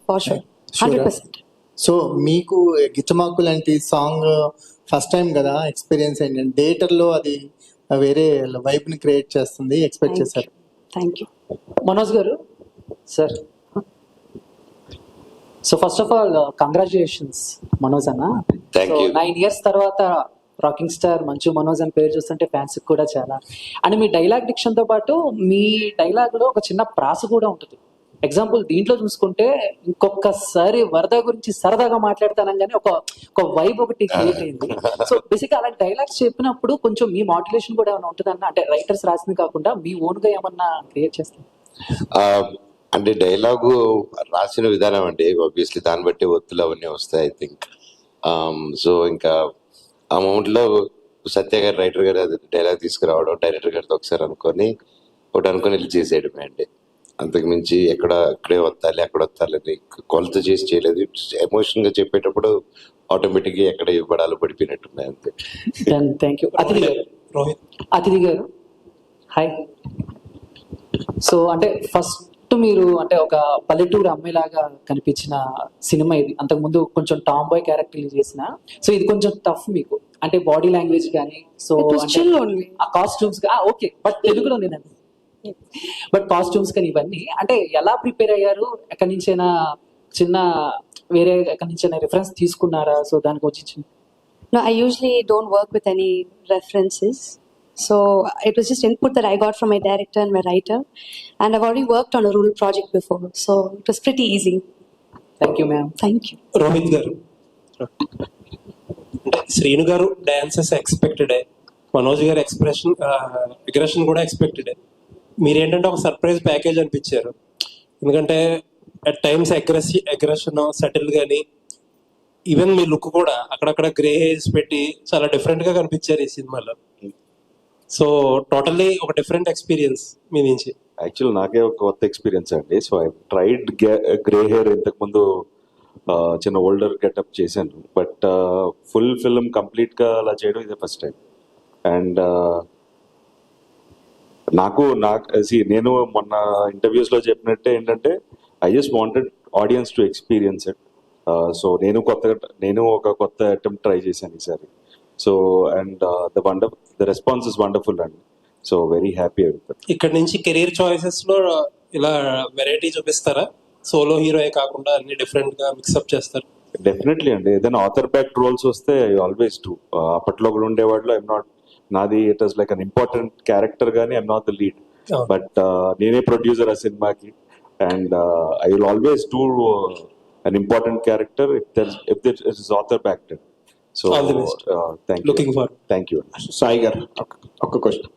for sure. 100%. So మీకు గిచ్చమాకు లాంటి song first time కదా ఎక్స్పీరియన్స్ ఏంటంటే థియేటర్లో అది వేరే వైబ్ని క్రియేట్ చేస్తుంది, ఎక్స్పెక్ట్ చేశారు. Thank you. మనోజ్ గారు sir, so first of all congratulations Manoj అన్న. Thank you. 9 years తర్వాత రాకింగ్ స్టార్ మంచు మనోజ్ అని పేరు చూస్తుంటే ఫ్యాన్స్ కూడా చాలా. అండ్ మీ డైలాగ్ డిక్షన్ తో పాటు మీ డైలాగ్ లో ఒక చిన్న ప్రాస కూడా ఉంటుంది. ఎగ్జాంపుల్ దీంట్లో చూసుకుంటే ఇంకొకసారి వరద గురించి సరదాగా మాట్లాడతానని ఒక వైబ్ ఒకటి క్రియేట్ అయింది. సో బేసిక్ అలాంటి డైలాగ్స్ చెప్పినప్పుడు కొంచెం మీ మాడ్యులేషన్ కూడా ఏమైనా ఉంటుందన్న, అంటే రైటర్స్ రాసింది కాకుండా మీ ఓన్ గా ఏమన్నా క్రియేట్ చేస్తారు? అంటే డైలాగు రాసిన విధానం అండి, ఆబ్వియస్లీ దాన్ని బట్టి ఒత్తులు అవన్నీ వస్తాయి ఐ థింక్. సో ఇంకా ఆ మూమెంట్ లో సత్య గారు రైటర్ గారు డైలాగ్ తీసుకురావడం, డైరెక్టర్ గారితో ఒకసారి అనుకొని వెళ్ళి చేసేయడమే అండి. అంతకు మించి ఇక్కడే వత్తాలి అక్కడ వత్తాలని కొలత చేసి చేయలేదు. ఎమోషన్ గా చెప్పేటప్పుడు ఆటోమేటిక్ గా ఎక్కడ ఇవ్వడాలు పడిపోయినట్టున్నాయి అంతే. Thank you. అతిథి గారు హాయ్. సో అంటే ఫస్ట్ మీరు అంటే ఒక పల్లెటూరు అమ్మాయిలాగా కనిపించిన సినిమా ఇది. అంతకుముందు కొంచెం టామ్ బాయ్ క్యారెక్టర్ చేసిన, సో ఇది కొంచెం టఫ్ మీకు అంటే బాడీ లాంగ్వేజ్ కానీ, సో ఆ కాస్ట్యూమ్స్ ఓకే, బట్ తెలుగులో నేను బట్ కాస్ట్యూమ్స్ కానీ ఇవన్నీ అంటే ఎలా ప్రిపేర్ అయ్యారు? ఎక్కడి నుంచైనా ఎక్కడి నుంచైనా రిఫరెన్స్ తీసుకున్నారా? సో దానికి వచ్చి No, I usually don't work with any references. So it was just input that I got from my director and my writer. And I've already worked on a rural project before. So it was pretty easy. Thank you ma'am. Thank you. Rohit గారు, అంటే శ్రీను గారు dances ఎక్స్పెక్టెడే, Manoj గారు aggression కూడా ఎక్స్పెక్టెడే. మీరేంటంటే ఒక surprise package అనిపించారు. ఎందుకంటే at times aggression settle కానీ ఈవెన్ మీ లుక్ కూడా అక్కడక్కడ గ్రే హెయిర్స్ పెట్టి చాలా డిఫరెంట్ గా కనిపించారు ఈ సినిమాలో. సో టోటల్లీ ఒక డిఫరెంట్ ఎక్స్పీరియన్స్ మీ నుంచి. యాక్చువల్ నాకే ఒక కొత్త ఎక్స్పీరియన్స్ అండి. So I tried grey hair ఇంతకు ముందు చిన్న ఓల్డర్ గెటప్ చేశాను, బట్ ఫుల్ ఫిల్మ్ కంప్లీట్ గా అలా చేయడం ఇదే ఫస్ట్ టైం. అండ్ నేను మొన్న ఇంటర్వ్యూస్ లో చెప్పినట్టే ఏంటంటే I just wanted audience to experience it. So నేను ఒక కొత్త అటెంప్ట్ ట్రై చేశాను ఈసారి. So and the response is wonderful అండి. So very happy with it. ఇక్కడ నుంచి కెరీర్ చాయిసెస్ లో ఇలా వెరైటీ చూపిస్తారా? సోలో హీరోయే కాకుండా అన్ని డిఫరెంట్ గా మిక్సప్ చేస్తారు? డెఫినెట్లీ అండి. ఏదైనా ఆథర్ బ్యాక్డ్ రోల్స్ వస్తే ఐ ఆల్వేస్ డూ. అప్పట్లో కూడా ఉండేవాళ్ళు ఐఎమ్ నాట్, నాది it was like an important character కానీ I'm not the lead. But నేనే ప్రొడ్యూసర్ ఆ సినిమాకి, and I will always do an important character if it is author backed. So all the best. Thank you. Looking forward. Thank you. Sai గారు ఒక question.